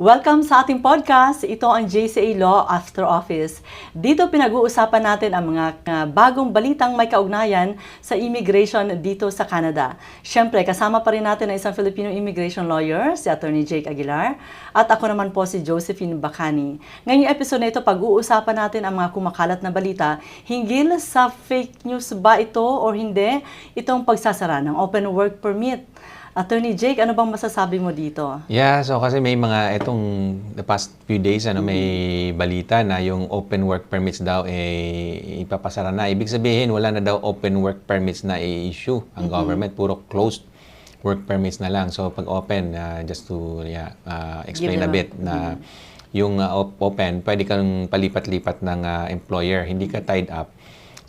Welcome sa ating podcast. Ito ang JCA Law After Office. Dito pinag-uusapan natin ang mga bagong balitang may kaugnayan sa immigration dito sa Canada. Siyempre, kasama pa rin natin ang isang Filipino immigration lawyer, si Attorney Jake Aguilar, at ako naman po si Josephine Bacani. Ngayong episode na ito, pag-uusapan natin ang mga kumakalat na balita hinggil sa fake news ba ito o hindi, itong pagsasara ng open work permit. Attorney Jake, ano bang masasabi mo dito? Yeah, so kasi may mga the past few days may balita na yung open work permits daw ipapasara na. Ibig sabihin wala na daw open work permits na i-issue ang government, puro closed work permits na lang. So pag open, just to explain a bit na yung open, pwede kang palipat-lipat ng employer, hindi ka tied up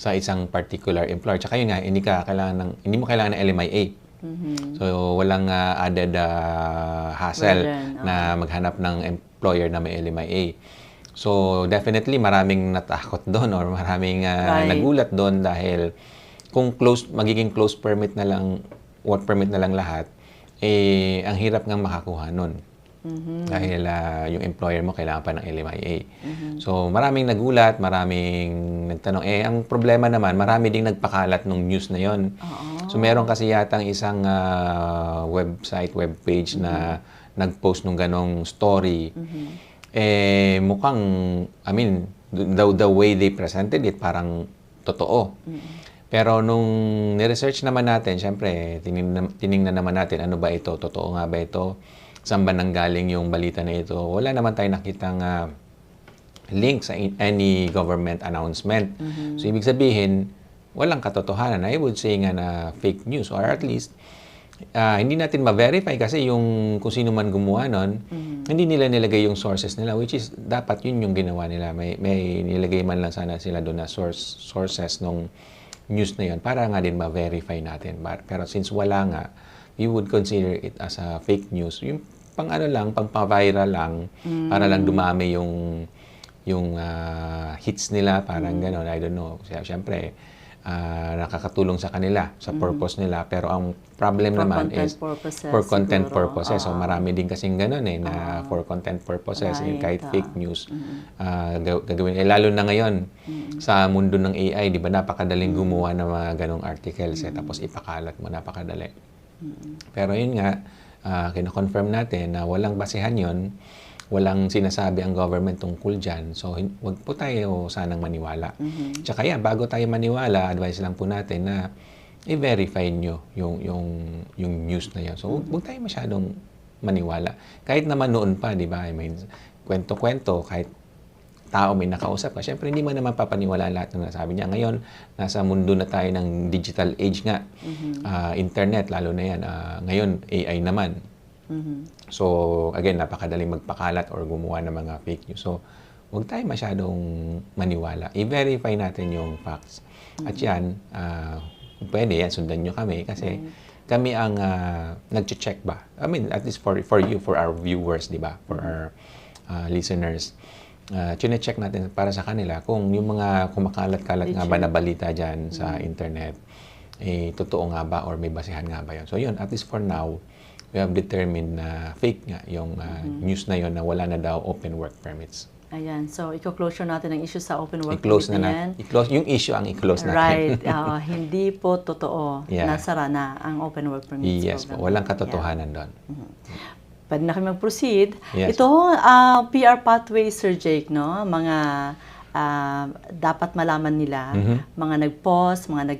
sa isang particular employer. Tsaka yun nga, hindi mo kailangan ng LMIA. So, walang added hassle na maghanap ng employer na may LMIA. So, definitely maraming natakot doon or maraming nagulat doon dahil kung magiging closed permit na lang, work permit na lang lahat, ang hirap ngang makakuha nun. Dahil yung employer mo kailangan pa ng LMIA. So, maraming nagulat, maraming nagtanong. Ang problema naman, marami ding nagpakalat ng news na yon. So, meron kasi yatang isang webpage na nag-post ng ganong story. Mukhang, the way they presented it, parang totoo. Pero nung ni-research naman natin, syempre, tiningnan naman natin, ano ba ito? Totoo nga ba ito? Saan ba nanggaling yung balita na ito? Wala naman tayo nakitang link sa any government announcement. So, ibig sabihin, walang katotohanan. I would say nga na fake news or at least, hindi natin ma-verify kasi kung sino man gumawa nun, hindi nila nilagay yung sources nila, which is dapat yun yung ginawa nila. May nilagay man lang sana sila doon na sources nung news na yun para nga din ma-verify natin. Pero since wala nga, we would consider it as a fake news. Yung pang-viral lang, para lang dumami yung hits nila, parang gano'n. I don't know. Siyempre, nakakatulong sa kanila, sa purpose nila. Pero ang problem naman is for content purposes. So marami din kasing gano'n na for content purposes, kahit fake news gagawin. Lalo na ngayon, sa mundo ng AI, di ba, napakadaling gumawa ng mga ganong articles, tapos ipakalat mo, napakadali. Pero yun nga, kina-confirm natin na walang basehan yun, walang sinasabi ang government tungkol dyan. So, wag po tayo sanang maniwala. Tsaka yan, bago tayo maniwala, advice lang po natin na i-verify nyo yung news na yun. So, wag tayo masyadong maniwala. Kahit naman noon pa, di ba? Kwento-kwento, kahit tao may nakausap ka, syempre hindi mo naman papaniwala lahat ng nasabi niya. Ngayon, nasa mundo na tayo ng digital age nga. Internet, lalo na yan. Ngayon, AI naman. So, again, napakadaling magpakalat or gumawa ng mga fake news. So, huwag tayo masyadong maniwala. I-verify natin yung facts. At yan, kung pwede yan, sundan nyo kami kasi kami ang nag-check ba? At least for you, for our viewers, di ba? For our listeners. Chine-check natin para sa kanila kung yung mga kumakalat-kalat nga ba na balita dyan sa internet, totoo nga ba or may basehan nga ba yun. So yun, at least for now, we have determined na fake nga yung news na yun na wala na daw open work permits. Ayan, so i-closure natin ang issue sa open work permit na yan. Yung issue ang i-close natin. Right, hindi po totoo. Nasara na ang open work permits. Yes po, walang katotohanan doon. Pwede na kami mag-proceed. Yes. Ito, PR pathway, Sir Jake, no? Mga dapat malaman nila, mga nag-pause, mga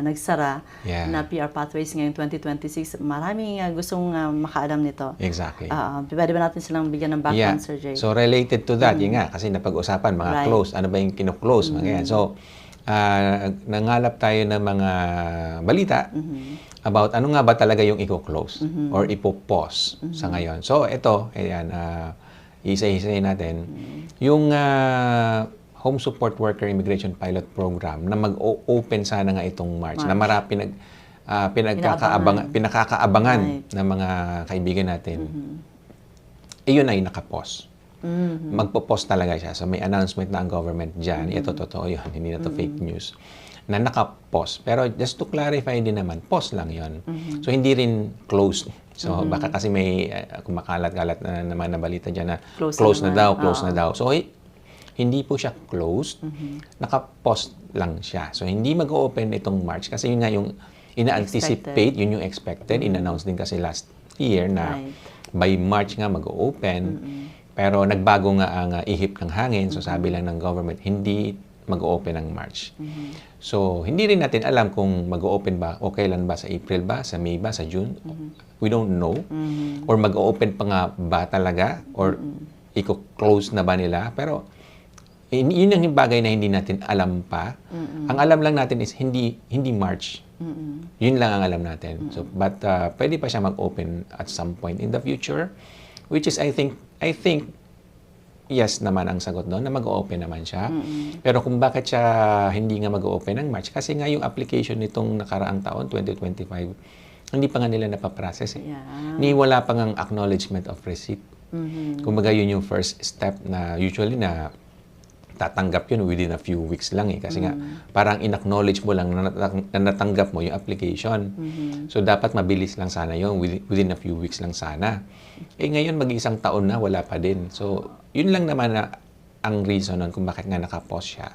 nagsara na PR pathways ngayong 2026. Maraming gustong makaalam nito. Exactly. Pwede ba natin silang bigyan ng background, Sir Jake? So, related to that, yun nga, kasi napag-usapan, mga close, ano ba yung kino-close, mga yan. So, nangalap tayo ng mga balita about ano nga ba talaga yung i-close or ipo-pause sa ngayon. So, ito, ayan, isa-isayin natin. Yung Home Support Worker Immigration Pilot Program na mag-open sana nga itong March. Na pinakakaabangan ng mga kaibigan natin. Iyon ay nakapause. Magpo-pause talaga siya. So, may announcement na ang government dyan. Ito, totoo yun. Hindi na to fake news. na naka-pause. Pero just to clarify din naman, pause lang yon. So, hindi rin closed. So, baka kasi may kumakalat-kalat na naman na balita dyan na close na daw, close na daw. So, hindi po siya closed. Naka-pause lang siya. So, hindi mag-open itong March kasi yun nga yung ina-anticipate, yun yung expected. In-announce din kasi last year na by March nga mag-open. Pero nagbago nga ang ihip ng hangin. So, sabi lang ng government, hindi mag-open ang March. So, hindi rin natin alam kung mag-open ba o kailan ba, sa April ba, sa May ba, sa June. We don't know. Or mag-open pa nga ba talaga? Or i-close na ba nila? Pero, yun yung bagay na hindi natin alam pa. Ang alam lang natin is hindi March. Yun lang ang alam natin. So, but pwede pa siya mag-open at some point in the future, which is I think yes naman ang sagot doon, na mag-open naman siya. Pero kung bakit siya hindi nga mag-open ng March, kasi nga yung application nitong nakaraang taon, 2025, hindi pa nga nila napaprocess eh. Ni wala pa nga acknowledgement of receipt. Kumbaga yun yung first step na usually na tatanggap yun within a few weeks lang eh. Kasi nga, parang in-acknowledge mo lang na natanggap mo yung application. So, dapat mabilis lang sana yun. Within a few weeks lang sana. Eh, ngayon, mag-isang taon na, wala pa din. So, yun lang naman na ang reason nun kung bakit nga nakapause siya.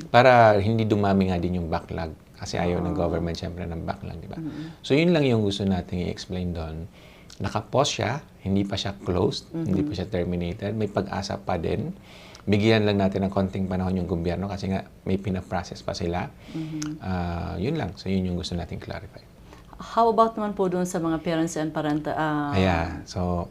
Para hindi dumami nga din yung backlog. Kasi ayaw ng government, syempre, ng backlog, di ba? So, yun lang yung gusto natin i-explain doon. Nakapause siya, hindi pa siya closed, hindi pa siya terminated, may pag-asa pa din. Bigyan lang natin ng konting panahon yung gobyerno kasi nga may pinaprocess pa sila. Yun lang. So, yun yung gusto natin clarify. How about naman po doon sa mga parents and So,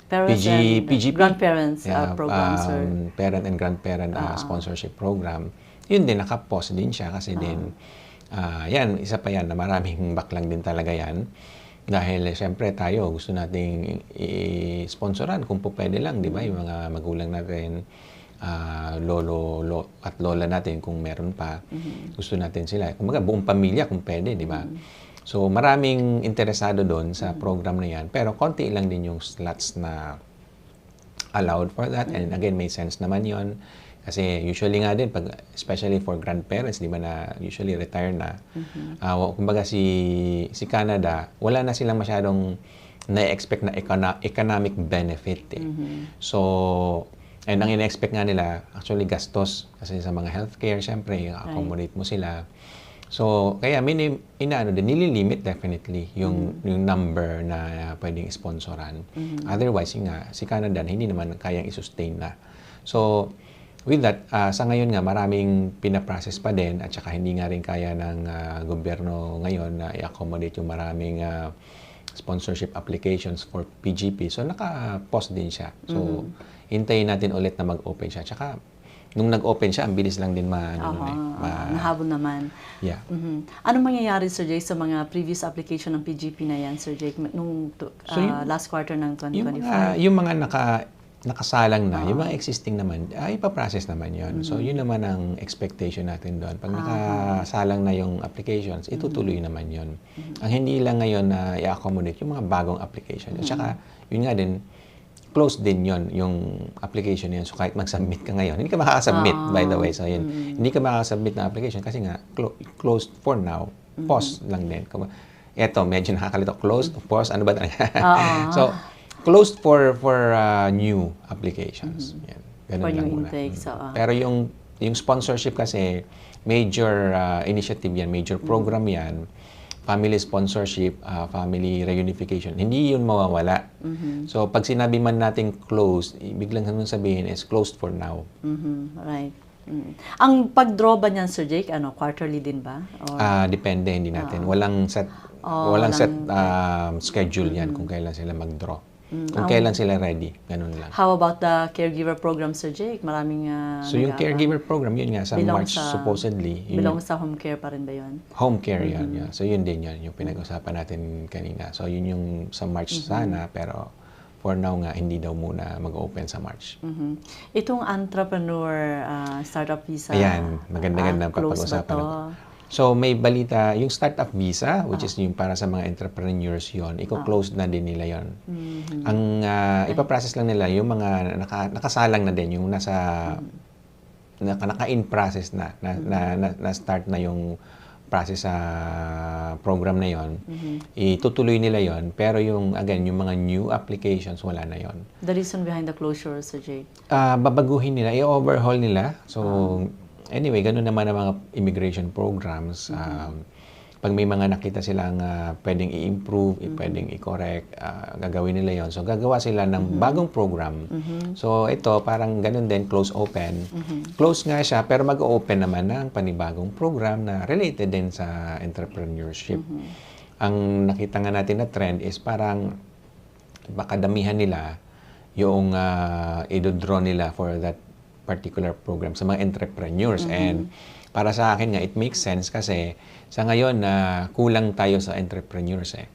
parents and PGP, grandparents program, sir? Parent and grandparent sponsorship program. Yun din, nakapause din siya kasi din, yan, isa pa yan, na maraming backlog din talaga yan. Dahil, siyempre, tayo, gusto nating i-sponsoran kung po pwede lang, di ba? Yung mga magulang natin, lolo at lola natin kung meron pa, gusto natin sila. Kumbaga, buong pamilya kung pwede, di ba? So, maraming interesado doon sa program na yan. Pero, konti lang din yung slots na allowed for that. And again, may sense naman yon. Kasi usually nga din, especially for grandparents, di ba na usually retire na. Kumbaga si Canada, wala na silang masyadong na-expect na economic benefit. So, and ang ina-expect nga nila, actually gastos. Kasi sa mga healthcare, syempre, accommodate mo sila. So, kaya nililimit definitely yung number na pwedeng sponsoran. Otherwise, si Canada, hindi naman kayang i-sustain na. So, with that, sa ngayon nga, maraming pinaprocess pa din at saka hindi nga rin kaya ng gobyerno ngayon na i-accommodate yung maraming sponsorship applications for PGP. So, naka-pause din siya. So, hintayin natin ulit na mag-open siya. Tsaka, nung nag-open siya, ang bilis lang din nahabol naman. Yeah. Anong mangyayari, Sir Jake, sa mga previous application ng PGP na yan, Sir Jake, nung last quarter ng 2025? Yung mga nakasalang na, yung mga existing naman, ipaprocess naman yon. So, yun naman ang expectation natin doon. Pag nakasalang na yung applications, itutuloy naman yon. Ang hindi lang ngayon na i-accommodate yung mga bagong application. At saka, yun nga din, closed din yon yung application yun. So, kahit mag-submit ka ngayon, hindi ka makakasubmit, by the way. So, yun, hindi ka makakasubmit na application kasi nga, closed for now. Pause lang din. Eto, medyo nakakalito. Closed, pause, ano ba talaga? So, closed for new applications. Yan. Ganun for lang new muna. intake. So, Pero yung sponsorship kasi, major initiative yan, major program yan, family sponsorship, family reunification. Hindi yun mawawala. So, pag sinabi man natin closed, biglang sabihin is closed for now. Right. Ang pag-draw ba niyan, Sir Jake, quarterly din ba? Or? Depende, hindi natin. Walang set schedule yan kung kailan sila mag-draw. Kung kailan sila ready, ganun lang. How about the caregiver program, Sir Jake? Maraming So yung caregiver program, yun nga, sa March supposedly. Belong sa home care pa rin ba yun? Home care yan, yeah. So yun din yun, yung pinag-usapan natin kanina. So yun yung sa March sana, pero for now nga, hindi daw muna mag-open sa March. Itong entrepreneur startup visa, ayan, maganda-ganda pag-usapan. So, may balita, yung startup visa, which is yung para sa mga entrepreneurs yon, i-close na din nila yon. Ang ipaprocess lang nila, yung mga nakasalang na din, yung nasa naka-in process na start na yung process sa program na yon, itutuloy nila yon, pero yung mga new applications, wala na yon. The reason behind the closure, Sir Jake? Babaguhin nila, i-overhaul nila. So, anyway, ganun naman ang mga immigration programs. Pag may mga nakita silang pwedeng i-improve, pwedeng i-correct, gagawin nila yon. So, gagawa sila ng bagong program. So, ito, parang ganun din, close-open. Close nga siya, pero mag-open naman ng panibagong program na related din sa entrepreneurship. Ang nakita nga natin na trend is parang baka damihan nila yung i-draw nila for that particular program sa mga entrepreneurs. And para sa akin nga, it makes sense kasi sa ngayon na kulang tayo sa entrepreneurs eh.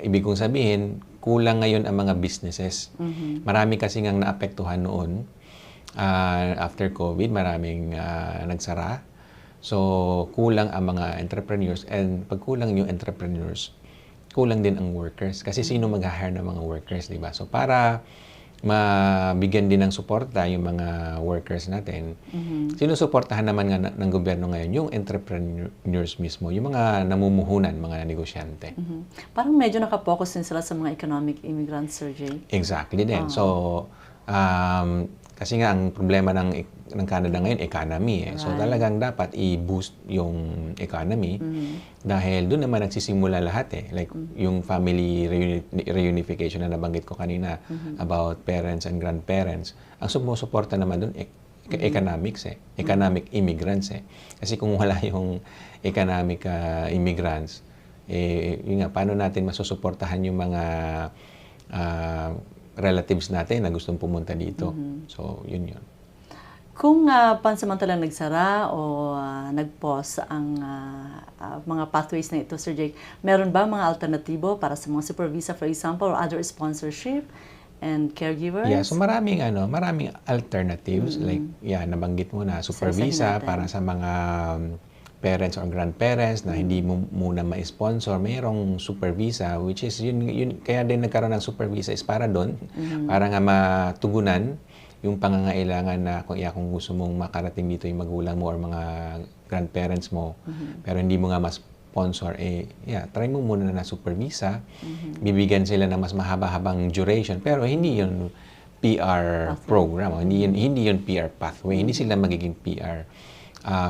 Ibig kong sabihin, kulang ngayon ang mga businesses. Marami kasi ngang naapektuhan noon. After COVID, maraming nagsara. So, kulang ang mga entrepreneurs. And pag kulang yung entrepreneurs, kulang din ang workers. Kasi sino mag-hire ng mga workers, di ba? So, para mabigyan din ng suporta yung mga workers natin. Sinusuportahan naman nga ng gobyerno ngayon yung entrepreneurs mismo, yung mga namumuhunan, mga negosyante. Parang medyo nakapokus din sila sa mga economic immigrants, Sir Jake. Exactly din. So, kasi nga ang problema ng Canada ngayon, economy. So talagang dapat i-boost yung economy dahil doon naman nagsisimula lahat eh. Like yung family reunification na nabanggit ko kanina about parents and grandparents. Ang sumusuporta naman doon economics eh. Economic immigrants eh. Kasi kung wala yung economic immigrants, yun nga, paano natin masusuportahan yung mga relatives natin na gustong pumunta dito. So, yun. Kung pansamantalang nagsara o nag-pause ang mga pathways na ito, Sir Jake, meron ba mga alternatibo para sa mga super visa, for example, or other sponsorship and caregivers? Yeah, so maraming alternatives. Like, nabanggit mo na super visa para sa mga parents or grandparents na hindi mo muna ma-sponsor, mayroong super visa, which is yun kaya din nagkaroon ng super visa is para doon, para nga matugunan yung pangangailangan na kung gusto mong makarating dito yung magulang mo or mga grandparents mo, pero hindi mo nga ma-sponsor, try mo muna na super visa, bibigyan sila ng mas mahaba-habang duration, pero hindi yun PR program, hindi yun PR pathway, hindi sila magiging PR.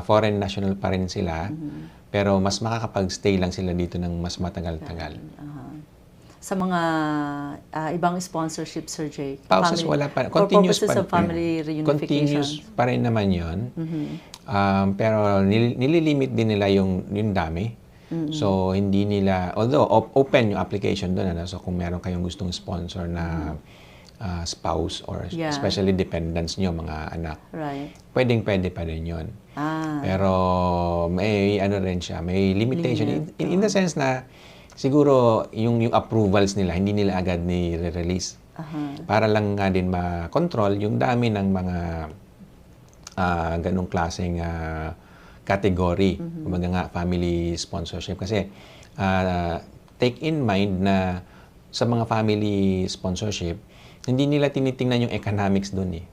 Foreign national pa rin sila, pero mas makakapag-stay lang sila dito ng mas matagal-tagal. Sa mga ibang sponsorship, Sir Jake? Pauses wala pa. Continuous for purposes of family reunification. Continuous pa rin naman yun. Pero nililimit din nila yung dami. So, hindi nila, although open yung application doon, so kung meron kayong gustong sponsor na spouse or especially dependents nyo, mga anak. Right. Pwede pa rin yun. Pero may rin siya, may limitation. In the sense na siguro yung approvals nila, hindi nila agad ni-release. Para lang nga din ma-control yung dami ng mga ganong klaseng category. Kumbaga nga, family sponsorship. Kasi take in mind na sa mga family sponsorship, hindi nila tinitingnan yung economics doon eh.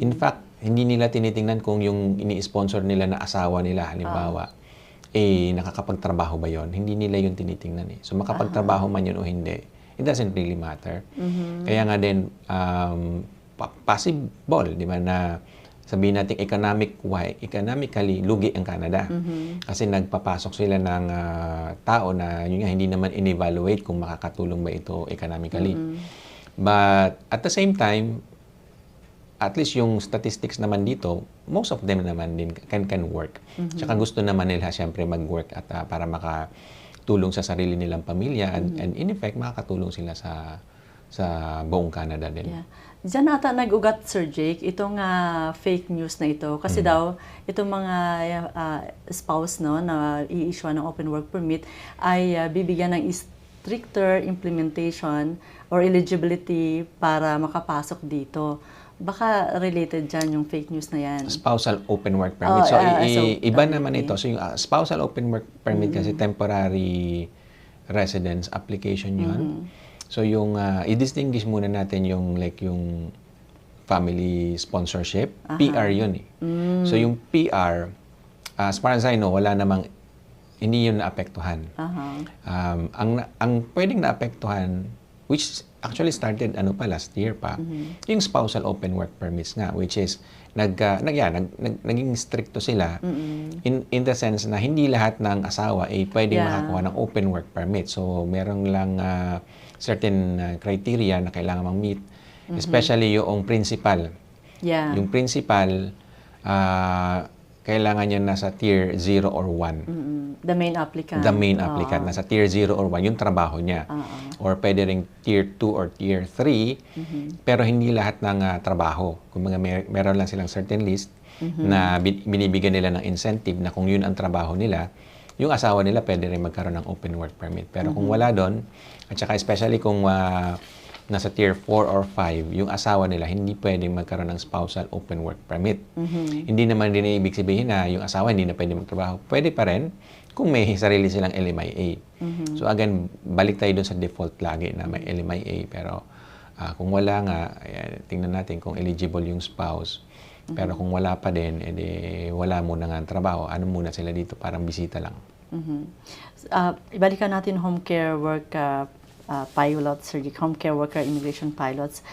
In fact, hindi nila tinitingnan kung yung ini-sponsor nila na asawa nila, halimbawa, nakakapagtrabaho ba yon? Hindi nila yun tinitingnan eh. So, makapagtrabaho man yun o hindi, it doesn't really matter. Kaya nga din, possible, di ba, na sabihin natin economically, lugi ang Canada. Kasi nagpapasok sila ng tao na yun nga, hindi naman in-evaluate kung makakatulong ba ito economically. But at the same time, at least yung statistics naman dito, most of them naman din can work. Tsaka gusto naman nila siyempre mag-work at para makatulong sa sarili nilang pamilya and in effect, makakatulong sila sa buong Canada din. Yeah. Diyan ata nag-ugat, Sir Jake, itong fake news na ito. Kasi daw, itong mga spouse na i-issue ng open work permit ay bibigyan ng stricter implementation or eligibility para makapasok dito. Baka related dyan yung fake news na yan. Spousal open work permit. Iba naman ito. So, yung spousal open work permit kasi temporary residence application yun. So, yung i-distinguish muna natin yung family sponsorship, PR yun eh. So yung PR, as far as I know, wala namang, hindi yun naapektuhan. Ang pwedeng naapektuhan, which actually started last year pa, yung spousal open work permits nga, which is naging stricto sila in the sense na hindi lahat ng asawa ay pwedeng makakuha ng open work permit. So meron lang certain criteria na kailangan mang-meet, especially yung principal. Yung principal, kailangan niya nasa tier 0 or 1. The main applicant. The main applicant. Nasa tier 0 or 1, yung trabaho niya. Or pwede ring tier 2 or tier 3, pero hindi lahat ng trabaho. Kung meron lang silang certain list na binibigyan nila ng incentive na kung yun ang trabaho nila, yung asawa nila pwede rin magkaroon ng open work permit. Pero kung wala doon, at saka especially kung nasa tier 4 or 5, yung asawa nila hindi pwedeng magkaroon ng spousal open work permit. Hindi naman din ibig sabihin na yung asawa hindi na pwede magtrabaho. Pwede pa rin kung may sarili silang LMIA. So again, balik tayo dun sa default lagi na may LMIA. Pero kung wala nga, tingnan natin kung eligible yung spouse. Pero kung wala pa din, edi wala muna nga ang trabaho. Ano muna sila dito? Parang bisita lang. Ibalikan natin home care work pilots, home care worker immigration pilots.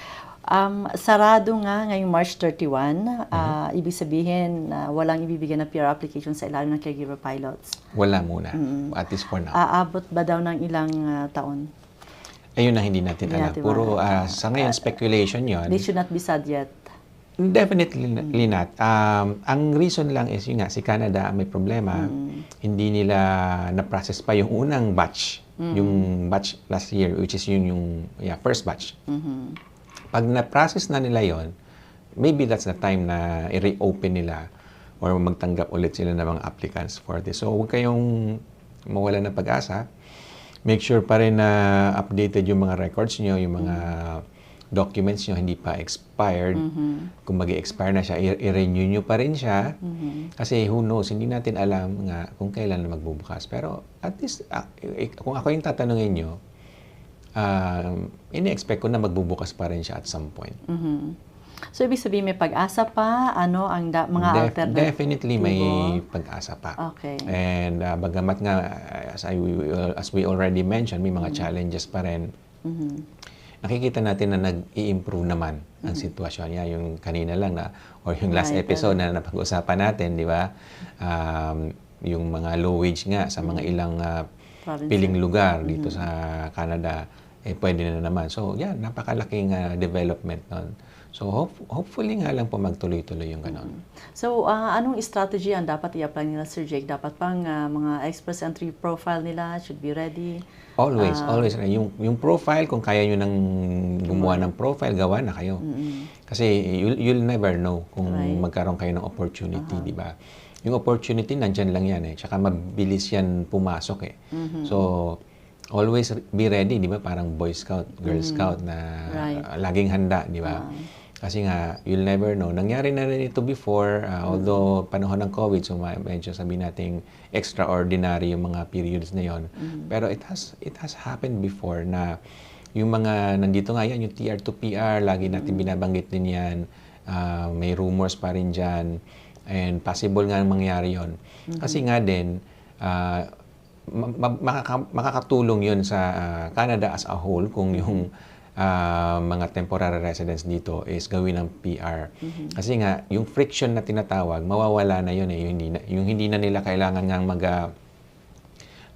Sarado nga ngayong March 31, ibig sabihin walang ibibigay na PR application sa ilalim ng caregiver pilots. Wala muna, at least for now. Aabot ba daw ng ilang taon? Ayun na hindi natin alam. Puro sa ngayon speculation yon. They should not be sad yet. Definitely not. Ang reason lang is yun nga, si Canada may problema. Hindi nila na-process pa yung unang batch. Yung batch last year, which is yung first batch. Pag na-process na nila yon, maybe that's the time na i-reopen nila or magtanggap ulit sila ng mga applicants for this. So, huwag kayong mawala ng pag-asa. Make sure pa rin na updated yung mga records nyo, yung mga documents nyo hindi pa expired. Kung mag-expire na siya, i-renew nyo pa rin siya. Kasi who knows, hindi natin alam nga kung kailan na magbubukas. Pero at least, kung ako yung tatanungin nyo, ini-expect ko na magbubukas pa rin siya at some point. So, ibig sabihin may pag-asa pa? Ano ang mga alternative? Definitely may pag-asa pa. Okay. And bagamat nga, as we already mentioned, may mga challenges pa rin. Nakikita natin na nag-i-improve naman ang sitwasyon niya. Yung kanina lang or yung last episode na napag-usapan natin, di ba? Yung mga low wage nga sa mga ilang piling lugar dito sa Canada, pwede na naman. So, napakalaking development nun. So, hopefully nga lang po magtuloy-tuloy yung ganon. So, anong strategy ang dapat i-apply nila, Sir Jake? Dapat pang mga express entry profile nila should be ready? Always. Yung profile, kung kaya nyo nang gumawa ng profile, gawa na kayo. Kasi you'll never know kung magkaroon kayo ng opportunity, di ba? Yung opportunity, nandyan lang yan eh. Tsaka mabilis yan pumasok eh. So, always be ready, di ba? Parang Boy Scout, Girl Scout na laging handa, di ba? Kasi nga, you'll never know. Nangyari na rin ito before, although panahon ng COVID, so medyo sabihin nating extraordinary yung mga periods na yon. Pero it has happened before na yung mga nandito nga yan, yung TR to PR, lagi natin binabanggit din yan. May rumors pa rin dyan. And possible nga mangyari yon. Kasi nga din, makakatulong yun sa Canada as a whole kung yung mga temporary residents dito is gawin ng PR. Kasi nga, yung friction na tinatawag, mawawala na yun eh. Yung hindi na nila kailangan nga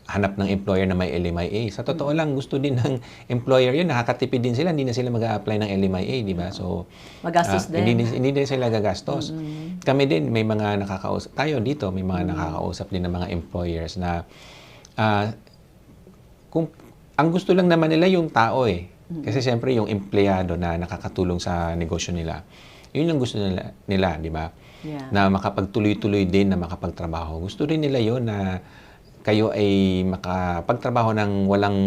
hanap ng employer na may LMIA. Sa totoo lang, gusto din ng employer yun. Nakakatipid din sila. Hindi na sila mag-a-apply ng LMIA, di ba? So, magastos din. Hindi din sila gagastos. Kami din, may mga nakakausap. Tayo dito, may mga nakakausap din ng mga employers na kung ang gusto lang naman nila yung tao eh. Kasi siyempre yung empleyado na nakakatulong sa negosyo nila, yun yung gusto nila, di ba? Na makapagtuloy-tuloy din, na makapagtrabaho. Gusto rin nila yun na kayo ay makapagtrabaho ng walang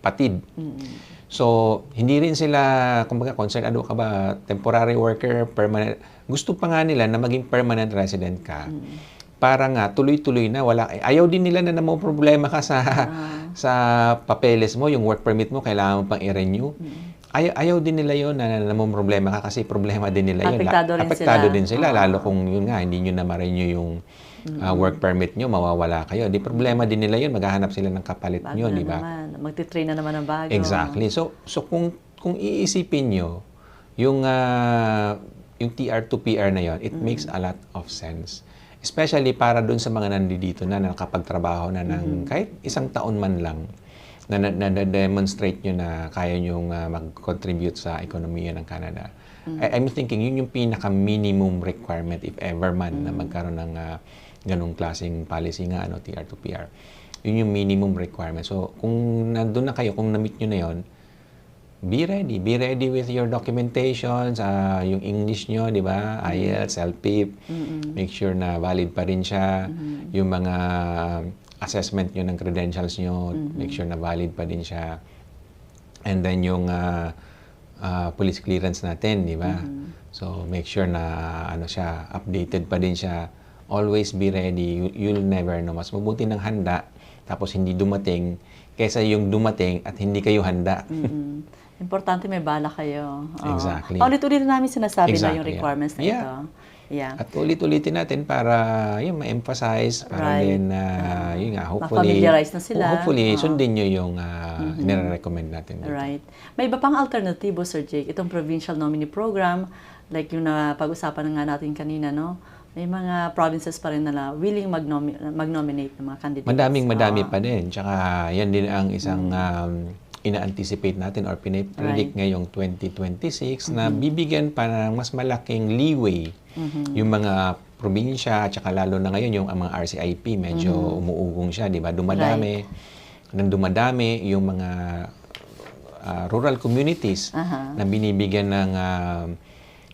patid. So, hindi rin sila, kumbaga, concerned, ano ka ba, temporary worker, permanent. Gusto pa nga nila na maging permanent resident ka. Para nga, tuloy-tuloy na, ayaw din nila na mo problema ka sa papeles mo, yung work permit mo, kailangan mo pang i-renew. ayaw din nila yun na problema ka kasi problema din nila yun. Apektado din sila. Oo. Lalo kung yun nga, hindi nyo na ma-renew yung work permit nyo, mawawala kayo. Di problema din nila yun, maghahanap sila ng kapalit Bago nyo, na di ba? naman. Magti-train na naman ng bago. Exactly. So kung iisipin nyo, yung TR to PR na yon, it makes a lot of sense. Especially para dun sa mga nandito na nakapagtrabaho na ng kahit isang taon man lang na demonstrate nyo na kaya nyong mag-contribute sa ekonomiya ng Canada. I'm thinking yun yung pinaka-minimum requirement if ever man na magkaroon ng ganong klaseng policy nga, TR to PR. Yun yung minimum requirement. So, kung nandun na kayo, kung na-meet nyo na yun, be ready. Be ready with your documentations, yung English nyo, di ba? IELTS, LPIP. Make sure na valid pa rin siya. Yung mga assessment nyo ng credentials nyo, make sure na valid pa din siya. And then yung police clearance natin, di ba? So, make sure na siya, updated pa din siya. Always be ready. You'll never know. Mas mabuti ng handa, tapos hindi dumating, kaysa yung dumating at hindi kayo handa. Importante may bala kayo. Exactly. Paulit-ulit namin sinasabi na yung Exactly, requirements na ito. Yeah. At ulit-ulitin natin para yung ma-emphasize, para Right. din yun nga, hopefully, Ma-familiarize na sila. sundin nyo yung nire-recommend natin dito. Right. May iba pang alternatibo, Sir Jake. Itong provincial nominee program, like yung napag-usapan na nga natin kanina, no? May mga provinces pa rin na willing mag-nominate ng mga candidates. Madami pa din. Tsaka yan din ang isang ina-anticipate natin or pinipredict ngayong 2026 na bibigyan pa ng mas malaking leeway yung mga probinsya at saka lalo na ngayon yung mga RCIP medyo umuugong siya, di ba? Dumadami yung mga rural communities na binibigyan ng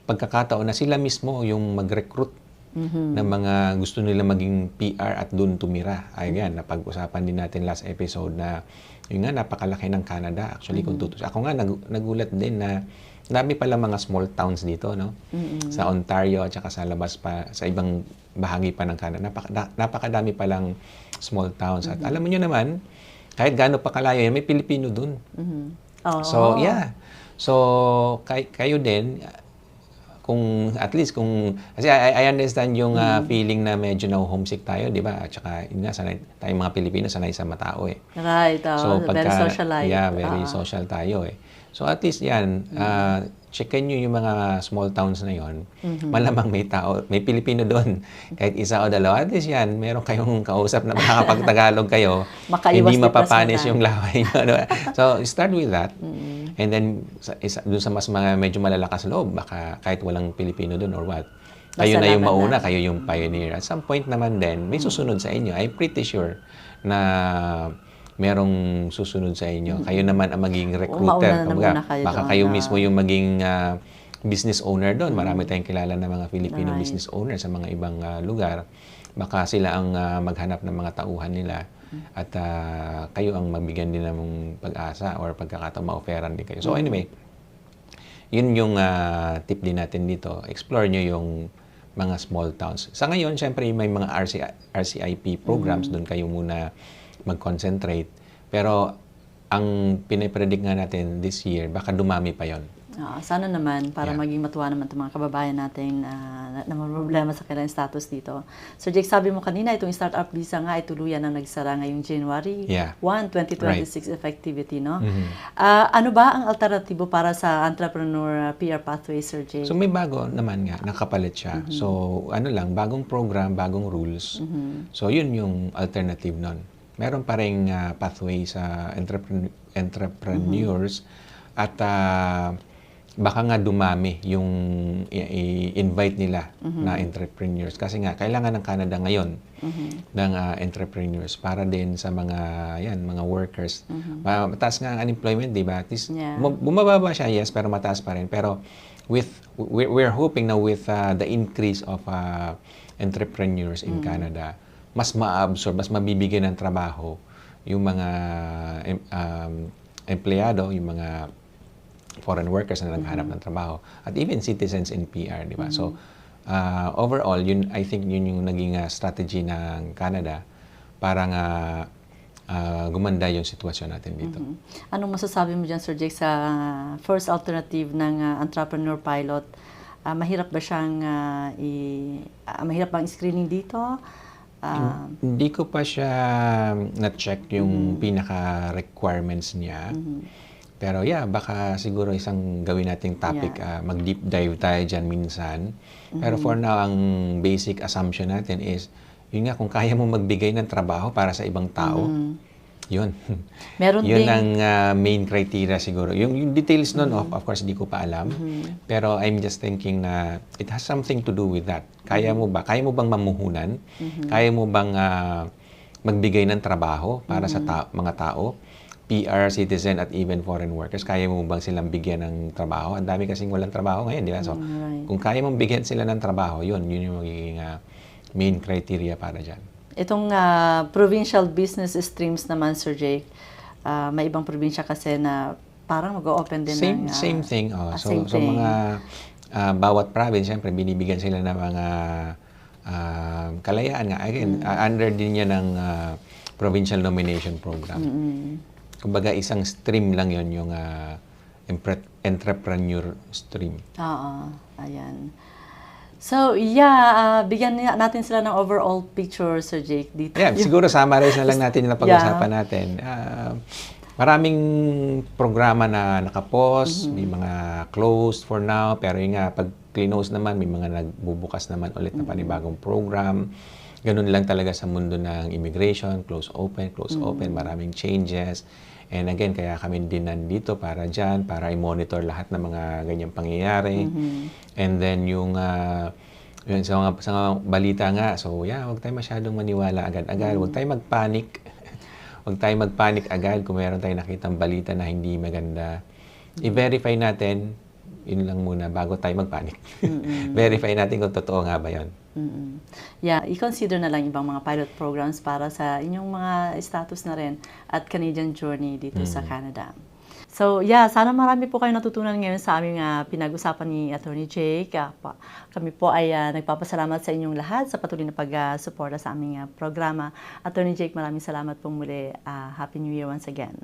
pagkakataon na sila mismo yung mag-recruit ng mga gusto nila maging PR at doon tumira. Ayan, napag-usapan din natin last episode na yun nga, napakalaki ng Canada. Actually, kung tutusin. Ako nga, nagulat din na dami pala mga small towns dito, no? Sa Ontario at saka sa labas pa, sa ibang bahagi pa ng Canada. Napakadami palang small towns. At alam mo nyo naman, kahit gaano pa kalayo yan, may Pilipino dun. So, yeah. So, kayo din, kung at least kasi I understand yung feeling na medyo na-homesick tayo, di ba? At saka yun nga, sanay tayong mga Pilipino sanay sa matao eh. Right. So very socialite. Yeah, very social tayo eh. So at least yan, checkin nyo yung mga small towns na yon. Malamang may tao, may Pilipino doon. Kahit isa o dalawa, at least yan, meron kayong kausap na makakapag-Tagalog kayo. Hindi mapapanis yung laway nyo. So start with that. And then, dun sa mas mga medyo malalakas loob, baka kahit walang Pilipino dun or what, kayo na yung mauna, kayo yung pioneer. At some point naman din, may susunod sa inyo. I'm pretty sure na merong susunod sa inyo. Kayo naman ang maging recruiter. Baka kayo mismo yung maging business owner doon. Marami tayong kilala na mga Filipino business owner sa mga ibang lugar. Baka sila ang maghanap ng mga tauhan nila. At kayo ang magbigyan din ng pag-asa or pagkakataon ma-offeran din kayo. So anyway, yun yung tip din natin dito. Explore nyo yung mga small towns. Sa ngayon, syempre may mga RCIP programs, doon kayo muna mag-concentrate. Pero ang pinipredict nga natin this year, baka dumami pa yon. Sana naman, para maging matuwa naman itong mga kababayan natin na may problema sa kanilang status dito. So Jake, sabi mo kanina, itong startup visa nga ay tuluyan na nagsara ngayong January 1, 2026 effectivity, no? Ano ba ang alternatibo para sa entrepreneur PR pathway, Sir Jake? So may bago naman nga, nakapalit siya. So bagong program, bagong rules. So yun yung alternative nun. Meron pa rin pathway sa entrepreneurs at baka nga dumami yung i-invite nila na entrepreneurs. Kasi nga, kailangan ng Canada ngayon ng entrepreneurs para din sa mga workers. Mataas nga ang unemployment, di ba? At least, bumababa siya, yes, pero mataas pa rin. Pero we're hoping na with the increase of entrepreneurs in Canada, mas ma-absorb, mas mabibigyan ng trabaho yung mga empleyado, yung mga foreign workers na naghanap ng trabaho, at even citizens in PR, di ba? So, overall, I think yun yung naging strategy ng Canada para nga gumanda yung sitwasyon natin dito. Anong masasabi mo dyan, Sir Jake, sa first alternative ng entrepreneur pilot? Mahirap ba siyang mahirap bang screening dito? Hindi ko pa siya na-check yung pinaka-requirements niya. Pero yeah, baka siguro isang gawin nating topic, mag-deep dive tayo dyan minsan. Pero for now, ang basic assumption natin is, yun nga, kung kaya mo magbigay ng trabaho para sa ibang tao, yun. Meron Yun ding ang main criteria siguro. Yung details nun, of course, hindi ko pa alam. Pero I'm just thinking na it has something to do with that. Kaya mo ba? Kaya mo bang mamuhunan? Kaya mo bang magbigay ng trabaho para sa mga tao? PR, citizen, at even foreign workers. Kaya mo bang silang bigyan ng trabaho? Ang dami kasing walang trabaho ngayon, di ba? So, kung kaya mong bigyan sila ng trabaho, yun yung magiging main criteria para dyan. Itong provincial business streams naman, Sir Jake, may ibang probinsya kasi na parang mag-o-open din ng... Same thing. same So thing. mga bawat province, siyempre, binibigyan sila ng mga kalayaan nga. Again, under din yan ng provincial nomination program. Kumbaga, isang stream lang yon yung entrepreneur stream. Oo, ayan. So, yeah, bigyan natin sila ng overall picture, Sir Jake, dito. Yeah, siguro summarize na lang natin yung napag-usapan natin. Maraming programa na nakapost, may mga closed for now, pero yung nga, pag close naman, may mga nagbubukas naman ulit na panibagong program. Ganun lang talaga sa mundo ng immigration, close, open, maraming changes. And again, kaya kami din nandito para dyan, para i-monitor lahat ng mga ganyang pangyayari. And then yung sa mga balita nga, so yeah, huwag tayo masyadong maniwala agad-agad. Huwag tayo magpanic. Huwag tayo magpanic agad kung meron tayong nakitang balita na hindi maganda. I-verify natin, yun lang muna, bago tayo magpanic. Verify natin kung totoo nga ba yun. Yeah, i-consider na lang ibang mga pilot programs para sa inyong mga status na rin at Canadian journey dito sa Canada. So, yeah, sana marami po kayo natutunan ngayon sa aming pinag-usapan ni Attorney Jake. Kami po ay nagpapasalamat sa inyong lahat sa patuloy na pag-suporta sa aming programa. Attorney Jake, maraming salamat po muli. Happy New Year once again.